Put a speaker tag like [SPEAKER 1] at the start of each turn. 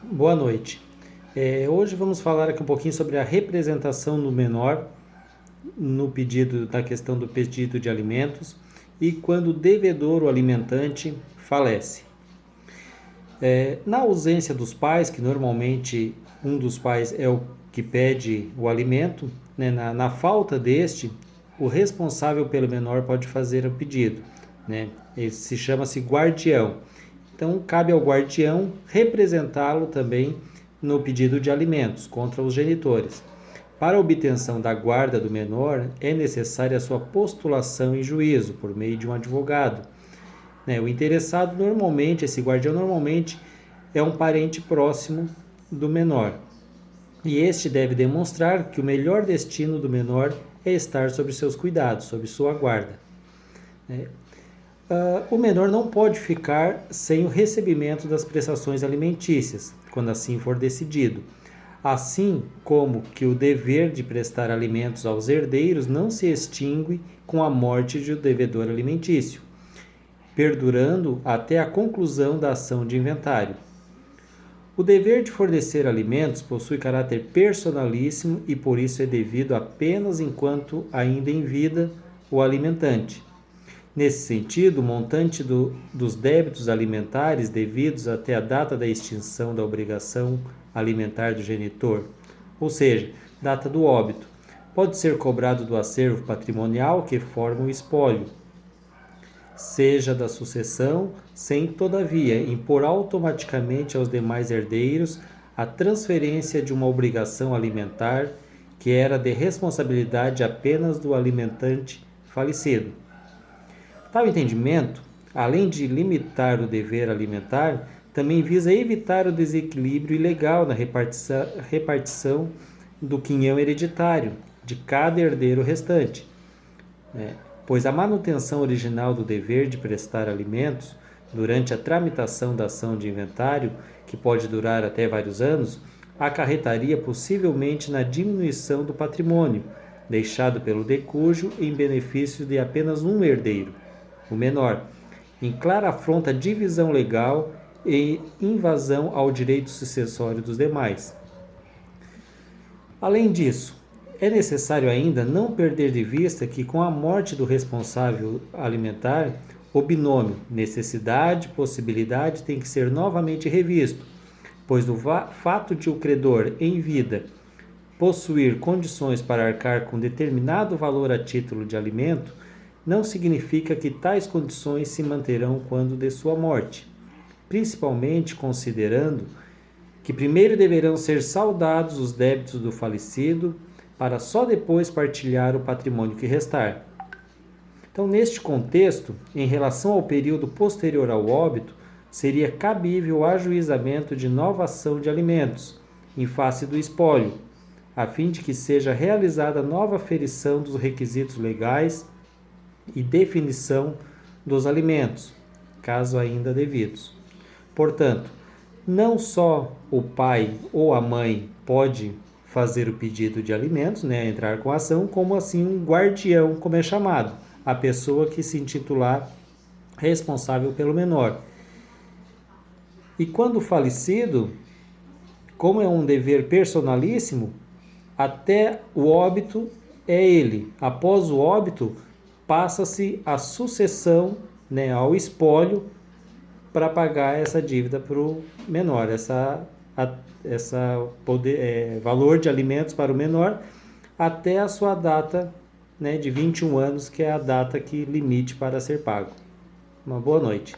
[SPEAKER 1] Boa noite. Hoje vamos falar aqui um pouquinho sobre a representação do menor no pedido, da questão do pedido de alimentos e quando o devedor, o alimentante, falece. Na ausência dos pais, que normalmente um dos pais é o que pede o alimento, né, na falta deste, o responsável pelo menor pode fazer o pedido, né? Ele chama-se guardião. Então, cabe ao guardião representá-lo também no pedido de alimentos contra os genitores. Para a obtenção da guarda do menor, é necessária a sua postulação em juízo por meio de um advogado. O interessado normalmente, esse guardião normalmente é um parente próximo do menor. E este deve demonstrar que o melhor destino do menor é estar sob seus cuidados, sob sua guarda. O menor não pode ficar sem o recebimento das prestações alimentícias, quando assim for decidido. Assim como que o dever de prestar alimentos aos herdeiros não se extingue com a morte do devedor alimentício, perdurando até a conclusão da ação de inventário. O dever de fornecer alimentos possui caráter personalíssimo e por isso é devido apenas enquanto ainda em vida o alimentante. Nesse sentido, o montante dos débitos alimentares devidos até a data da extinção da obrigação alimentar do genitor, ou seja, data do óbito, pode ser cobrado do acervo patrimonial que forma o espólio, seja da sucessão, sem, todavia, impor automaticamente aos demais herdeiros a transferência de uma obrigação alimentar que era de responsabilidade apenas do alimentante falecido. Tal entendimento, além de limitar o dever alimentar, também visa evitar o desequilíbrio ilegal na repartição do quinhão hereditário de cada herdeiro restante, pois a manutenção original do dever de prestar alimentos durante a tramitação da ação de inventário, que pode durar até vários anos, acarretaria possivelmente na diminuição do patrimônio deixado pelo decújo em benefício de apenas um herdeiro, o menor, em clara afronta à divisão legal e invasão ao direito sucessório dos demais. Além disso, é necessário ainda não perder de vista que, com a morte do responsável alimentar, o binômio necessidade-possibilidade tem que ser novamente revisto, pois o fato de o credor em vida possuir condições para arcar com determinado valor a título de alimento não significa que tais condições se manterão quando de sua morte, principalmente considerando que primeiro deverão ser saldados os débitos do falecido para só depois partilhar o patrimônio que restar. Então, neste contexto, em relação ao período posterior ao óbito, seria cabível o ajuizamento de nova ação de alimentos, em face do espólio, a fim de que seja realizada nova aferição dos requisitos legais e definição dos alimentos, caso ainda devidos. Portanto, não só o pai ou a mãe pode fazer o pedido de alimentos, entrar com a ação, como assim um guardião, como é chamado, a pessoa que se intitular responsável pelo menor. E quando falecido, como é um dever personalíssimo, até o óbito é ele. Após o óbito, passa-se a sucessão, ao espólio, para pagar essa dívida para o menor, valor de alimentos para o menor, até a sua data, de 21 anos, que é a data que limite para ser pago. Uma boa noite.